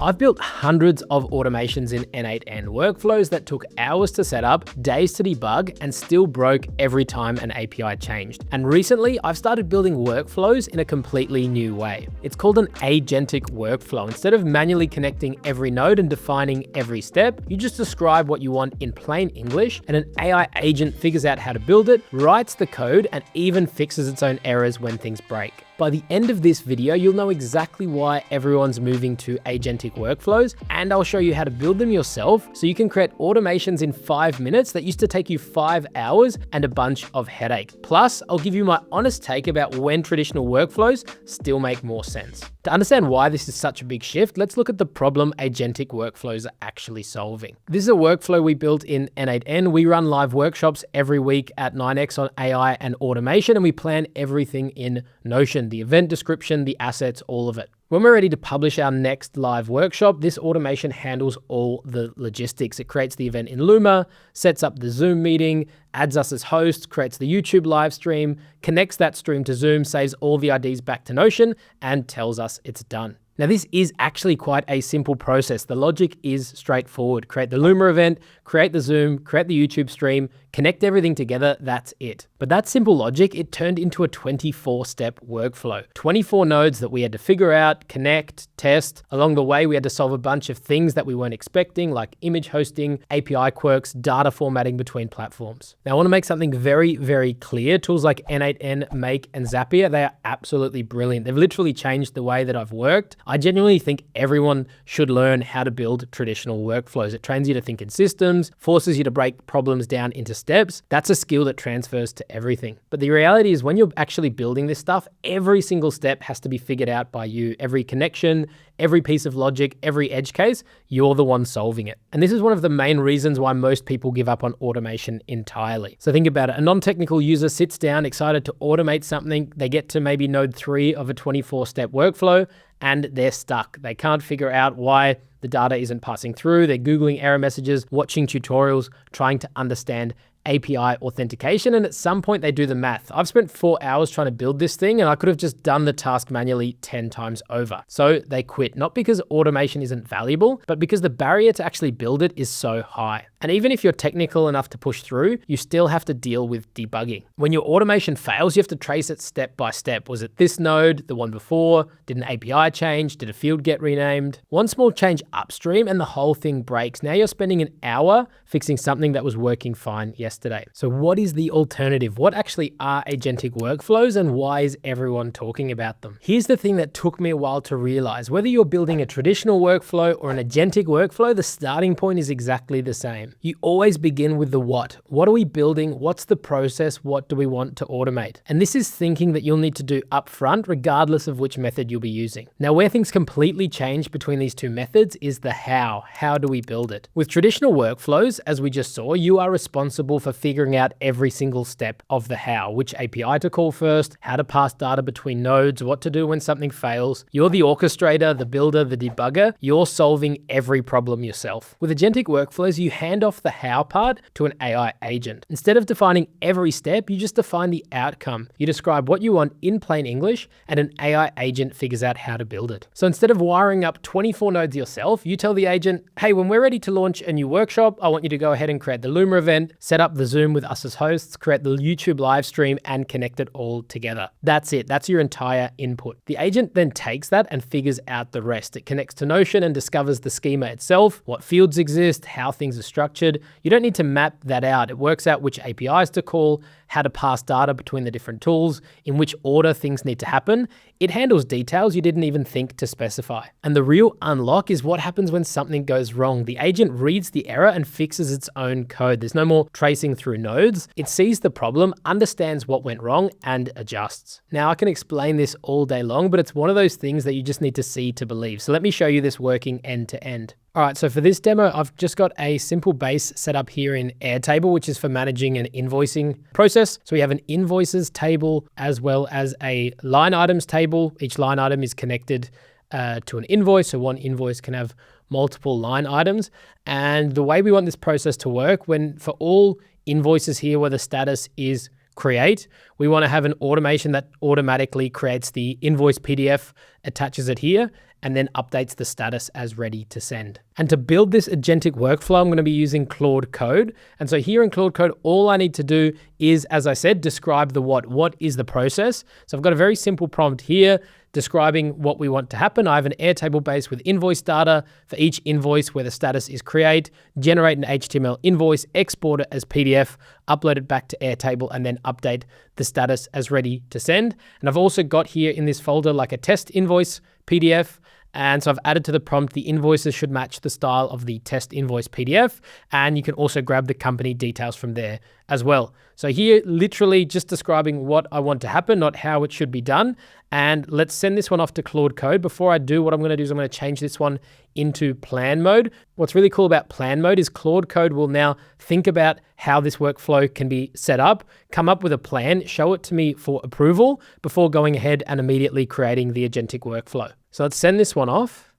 I've built hundreds of automations in n8n workflows that took hours to set up, days to debug, and still broke every time an API changed. And recently, I've started building workflows in a completely new way. It's called an agentic workflow. Instead of manually connecting every node and defining every step, you just describe what you want in plain English, and an AI agent figures out how to build it, writes the code, and even fixes its own errors when things break. By the end of this video, you'll know exactly why everyone's moving to agentic workflows, and I'll show you how to build them yourself so you can create automations in 5 minutes that used to take you 5 hours and a bunch of headache. Plus, I'll give you my honest take about when traditional workflows still make more sense. To understand why this is such a big shift, let's look at the problem agentic workflows are actually solving. This is a workflow we built in n8n. We run live workshops every week at 9x on AI and automation, and we plan everything in Notion, the event description, the assets, all of it. When we're ready to publish our next live workshop, this automation handles all the logistics. It creates the event in Luma, sets up the Zoom meeting, adds us as hosts, creates the YouTube live stream, connects that stream to Zoom, saves all the IDs back to Notion, and tells us it's done. Now, this is actually quite a simple process. The logic is straightforward. Create the Luma event, create the Zoom, create the YouTube stream, connect everything together, that's it. But that simple logic, it turned into a 24-step workflow. 24 nodes that we had to figure out, connect, test. Along the way, we had to solve a bunch of things that we weren't expecting, like image hosting, API quirks, data formatting between platforms. Now, I want to make something very, very clear. Tools like n8n, Make, and Zapier, they are absolutely brilliant. They've literally changed the way that I've worked. I genuinely think everyone should learn how to build traditional workflows. It trains you to think in systems, forces you to break problems down into steps. That's a skill that transfers to everything. But the reality is when you're actually building this stuff, every single step has to be figured out by you. Every connection, every piece of logic, every edge case, you're the one solving it. And this is one of the main reasons why most people give up on automation entirely. So think about it. A non-technical user sits down excited to automate something. They get to maybe node 3 of a 24-step workflow and they're stuck. They can't figure out why the data isn't passing through. They're Googling error messages, watching tutorials, trying to understand API authentication, and at some point they do the math. I've spent 4 hours trying to build this thing and I could have just done the task manually 10 times over. So they quit, not because automation isn't valuable, but because the barrier to actually build it is so high. And even if you're technical enough to push through, you still have to deal with debugging. When your automation fails, you have to trace it step by step. Was it this node, the one before? Did an API change? Did a field get renamed? One small change upstream and the whole thing breaks. Now you're spending an hour fixing something that was working fine yesterday. So what is the alternative? What actually are agentic workflows and why is everyone talking about them? Here's the thing that took me a while to realize. Whether you're building a traditional workflow or an agentic workflow, the starting point is exactly the same. You always begin with the what. What are we building? What's the process? What do we want to automate? And this is thinking that you'll need to do upfront, regardless of which method you'll be using. Now, where things completely change between these two methods is the how. How do we build it? With traditional workflows, as we just saw, you are responsible for figuring out every single step of the how, which API to call first, how to pass data between nodes, what to do when something fails. You're the orchestrator, the builder, the debugger. You're solving every problem yourself. With agentic workflows, you hand off the how part to an AI agent. Instead of defining every step, you just define the outcome. You describe what you want in plain English, and an AI agent figures out how to build it. So instead of wiring up 24 nodes yourself, you tell the agent, hey, when we're ready to launch a new workshop, I want you to go ahead and create the Luma event, set up the Zoom with us as hosts, create the YouTube live stream, and connect it all together. That's it. That's your entire input. The agent then takes that and figures out the rest. It connects to Notion and discovers the schema itself, what fields exist, how things are structured. You don't need to map that out. It works out which APIs to call, how to pass data between the different tools, in which order things need to happen. It handles details you didn't even think to specify. And the real unlock is what happens when something goes wrong. The agent reads the error and fixes its own code. There's no more tracing through nodes. It sees the problem, understands what went wrong, and adjusts. Now, I can explain this all day long, but it's one of those things that you just need to see to believe. So let me show you this working end to end. All right, so for this demo, I've just got a simple base set up here in Airtable, which is for managing an invoicing process. So we have an invoices table as well as a line items table. Each line item is connected to an invoice. So one invoice can have multiple line items. And the way we want this process to work, when for all invoices here where the status is create, we want to have an automation that automatically creates the invoice PDF, attaches it here, and then updates the status as ready to send. And to build this agentic workflow, I'm going to be using Claude Code. And so here in Claude Code, all I need to do is, as I said, describe the what. What is the process? So I've got a very simple prompt here describing what we want to happen. I have an Airtable base with invoice data for each invoice where the status is create, generate an HTML invoice, export it as PDF, upload it back to Airtable, and then update the status as ready to send. And I've also got here in this folder like a test invoice PDF. And so I've added to the prompt, the invoices should match the style of the test invoice PDF. And you can also grab the company details from there as well. So here, literally just describing what I want to happen, not how it should be done. And let's send this one off to Claude Code. Before I do, what I'm going to do is I'm going to change this one into plan mode. What's really cool about plan mode is Claude Code will now think about how this workflow can be set up, come up with a plan, show it to me for approval before going ahead and immediately creating the agentic workflow. So let's send this one off.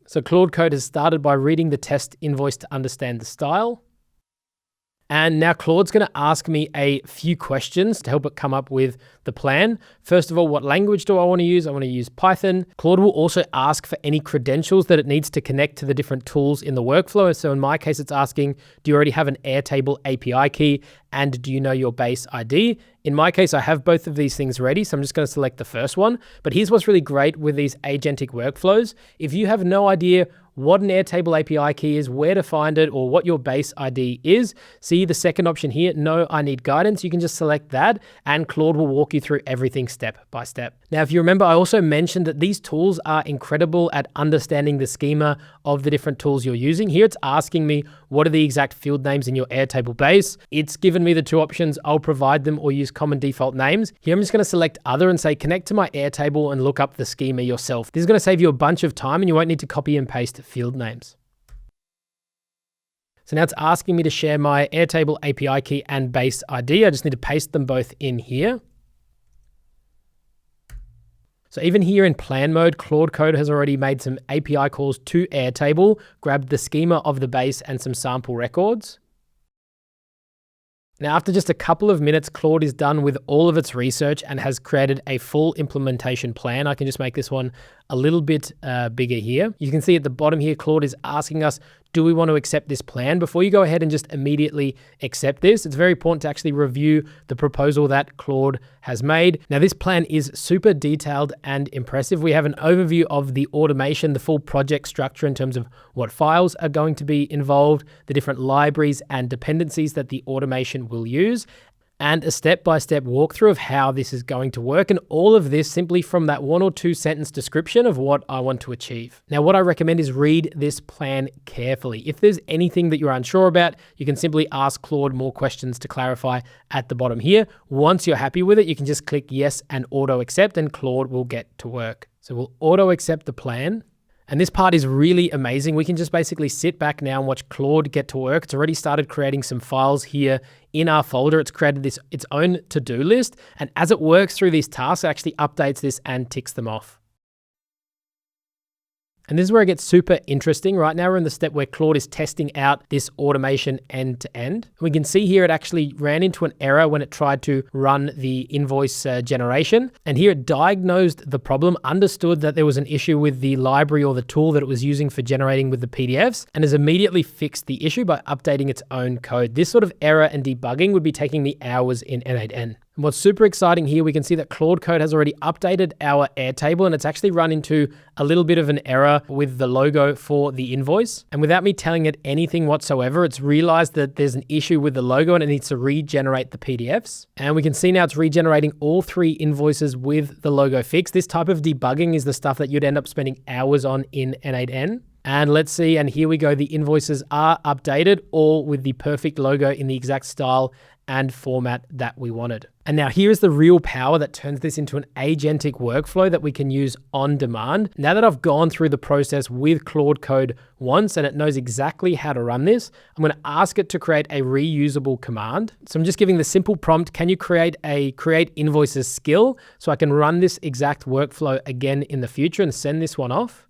So Claude Code has started by reading the test invoice to understand the style. And now Claude's going to ask me a few questions to help it come up with the plan. First of all, what language do I want to use? I want to use Python. Claude will also ask for any credentials that it needs to connect to the different tools in the workflow. So in my case, it's asking, do you already have an Airtable API key? And do you know your base ID? In my case, I have both of these things ready, so I'm just going to select the first one. But here's what's really great with these agentic workflows. If you have no idea what an Airtable API key is, where to find it, or what your base ID is, see the second option here, no, I need guidance. You can just select that and Claude will walk you through everything step by step. Now, if you remember, I also mentioned that these tools are incredible at understanding the schema of the different tools you're using. Here it's asking me, what are the exact field names in your Airtable base? It's given me the two options, I'll provide them or use common default names. Here I'm just going to select other and say connect to my Airtable and look up the schema yourself. This is going to save you a bunch of time and you won't need to copy and paste field names. So now it's asking me to share my Airtable API key and base ID. I just need to paste them both in here. So even here in plan mode, Claude Code has already made some API calls to Airtable, grabbed the schema of the base and some sample records. Now, after just a couple of minutes, Claude is done with all of its research and has created a full implementation plan. I can just make this one a little bit bigger here. You can see at the bottom here, Claude is asking us, do we want to accept this plan? Before you go ahead and just immediately accept this, it's very important to actually review the proposal that Claude has made. Now, this plan is super detailed and impressive. We have an overview of the automation, the full project structure in terms of what files are going to be involved, the different libraries and dependencies that the automation will use, and a step-by-step walkthrough of how this is going to work, and all of this simply from that 1 or 2 sentence description of what I want to achieve. Now, what I recommend is read this plan carefully. If there's anything that you're unsure about, you can simply ask Claude more questions to clarify at the bottom here. Once you're happy with it, you can just click yes and auto accept and Claude will get to work. So we'll auto accept the plan. And this part is really amazing. We can just basically sit back now and watch Claude get to work. It's already started creating some files here in our folder. It's created its own to-do list. And as it works through these tasks, it actually updates this and ticks them off. And this is where it gets super interesting. Right now we're in the step where Claude is testing out this automation end to end. We can see here it actually ran into an error when it tried to run the invoice generation. And here it diagnosed the problem, understood that there was an issue with the library or the tool that it was using for generating with the PDFs, and has immediately fixed the issue by updating its own code. This sort of error and debugging would be taking me hours in n8n. And what's super exciting here, we can see that Claude Code has already updated our Airtable and it's actually run into a little bit of an error with the logo for the invoice. And without me telling it anything whatsoever, it's realized that there's an issue with the logo and it needs to regenerate the PDFs. And we can see now it's regenerating all 3 invoices with the logo fixed. This type of debugging is the stuff that you'd end up spending hours on in n8n. And let's see, and here we go. The invoices are updated, all with the perfect logo in the exact style and format that we wanted. And now here's the real power that turns this into an agentic workflow that we can use on demand. Now that I've gone through the process with Claude Code once and it knows exactly how to run this, I'm going to ask it to create a reusable command. So I'm just giving the simple prompt, can you create a create invoices skill so I can run this exact workflow again in the future and send this one off?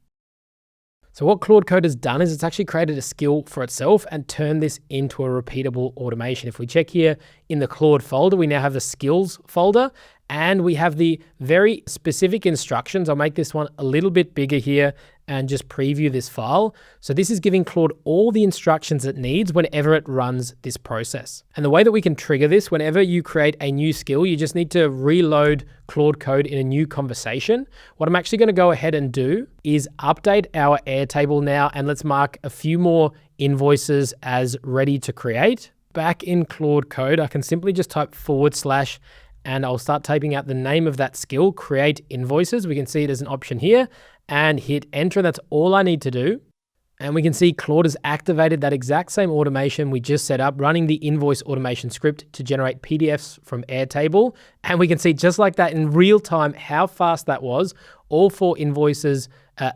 So what Claude Code has done is it's actually created a skill for itself and turned this into a repeatable automation. If we check here in the Claude folder, we now have the skills folder and we have the very specific instructions. I'll make this one a little bit bigger here and just preview this file. So this is giving Claude all the instructions it needs whenever it runs this process. And the way that we can trigger this, whenever you create a new skill, you just need to reload Claude Code in a new conversation. What I'm actually going to go ahead and do is update our Airtable now, and let's mark a few more invoices as ready to create. Back in Claude Code, I can simply just type / and I'll start typing out the name of that skill, create invoices. We can see it as an option here and hit enter. That's all I need to do. And we can see Claude has activated that exact same automation we just set up, running the invoice automation script to generate PDFs from Airtable. And we can see just like that in real time how fast that was. All 4 invoices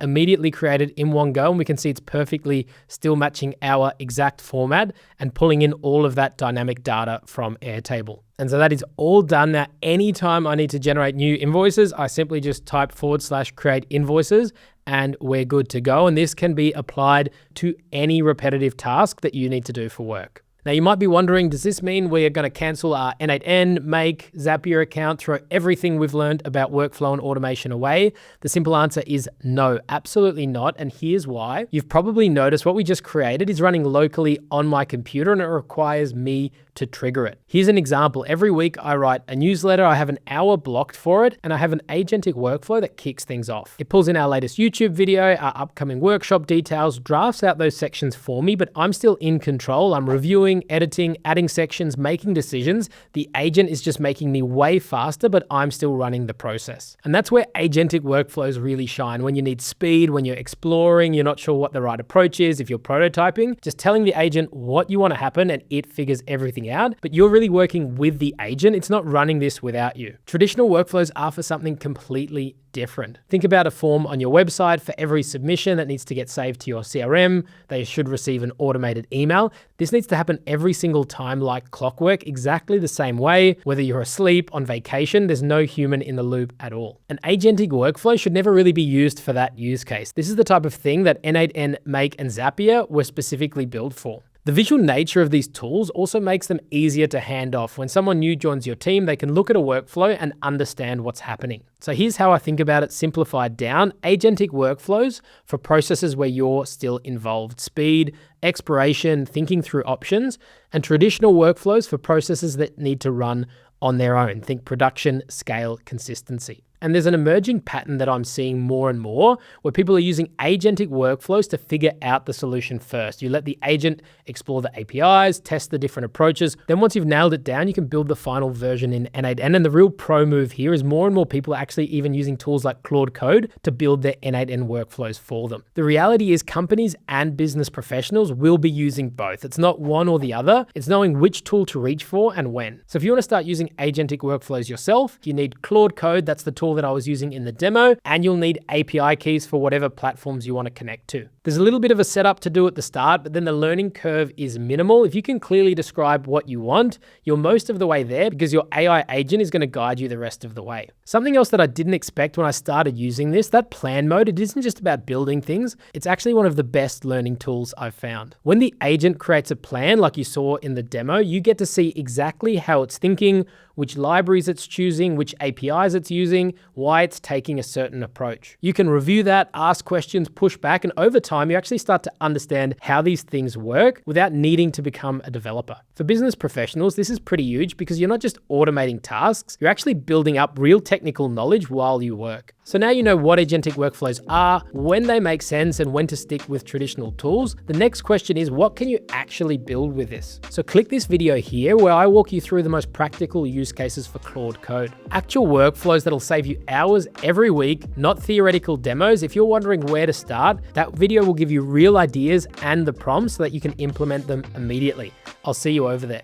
immediately created in one go. And we can see it's perfectly still matching our exact format and pulling in all of that dynamic data from Airtable. And so that is all done. Now, anytime I need to generate new invoices, I simply just type / create invoices and we're good to go. And this can be applied to any repetitive task that you need to do for work. Now you might be wondering, does this mean we're going to cancel our n8n, Make, Zapier account, throw everything we've learned about workflow and automation away? The simple answer is no, absolutely not. And here's why. You've probably noticed what we just created is running locally on my computer and it requires me to trigger it. Here's an example. Every week I write a newsletter, I have an hour blocked for it, and I have an agentic workflow that kicks things off. It pulls in our latest YouTube video, our upcoming workshop details, drafts out those sections for me, but I'm still in control. I'm reviewing, editing, adding sections, making decisions. The agent is just making me way faster, but I'm still running the process. And that's where agentic workflows really shine. When you need speed, when you're exploring, you're not sure what the right approach is, if you're prototyping, just telling the agent what you want to happen and it figures everything out, but you're really working with the agent. It's not running this without you. Traditional workflows are for something completely different. Think about a form on your website. For every submission that needs to get saved to your CRM, they should receive an automated email. This needs to happen every single time like clockwork, exactly the same way. Whether you're asleep, on vacation, there's no human in the loop at all. An agentic workflow should never really be used for that use case. This is the type of thing that n8n, Make, and Zapier were specifically built for. The visual nature of these tools also makes them easier to hand off. When someone new joins your team, they can look at a workflow and understand what's happening. So here's how I think about it simplified down. Agentic workflows for processes where you're still involved. Speed, exploration, thinking through options, and traditional workflows for processes that need to run on their own. Think production, scale, consistency. And there's an emerging pattern that I'm seeing more and more where people are using agentic workflows to figure out the solution first. You let the agent explore the APIs, test the different approaches. Then once you've nailed it down, you can build the final version in n8n. And the real pro move here is more and more people are actually even using tools like Claude Code to build their n8n workflows for them. The reality is companies and business professionals will be using both. It's not one or the other. It's knowing which tool to reach for and when. So if you want to start using agentic workflows yourself, you need Claude Code. That's the tool that I was using in the demo, and you'll need API keys for whatever platforms you want to connect to. There's a little bit of a setup to do at the start, but then the learning curve is minimal. If you can clearly describe what you want, you're most of the way there because your AI agent is going to guide you the rest of the way. Something else that I didn't expect when I started using this, that plan mode, it isn't just about building things. It's actually one of the best learning tools I've found. When the agent creates a plan like you saw in the demo, you get to see exactly how it's thinking, which libraries it's choosing, which APIs it's using, why it's taking a certain approach. You can review that, ask questions, push back, and over time, you actually start to understand how these things work without needing to become a developer. For business professionals, this is pretty huge because you're not just automating tasks, you're actually building up real technical knowledge while you work. So now you know what agentic workflows are, when they make sense, and when to stick with traditional tools. The next question is, what can you actually build with this? So click this video here where I walk you through the most practical use cases for Claude Code. Actual workflows that'll save you hours every week, not theoretical demos. If you're wondering where to start, that video will give you real ideas and the prompts so that you can implement them immediately. I'll see you over there.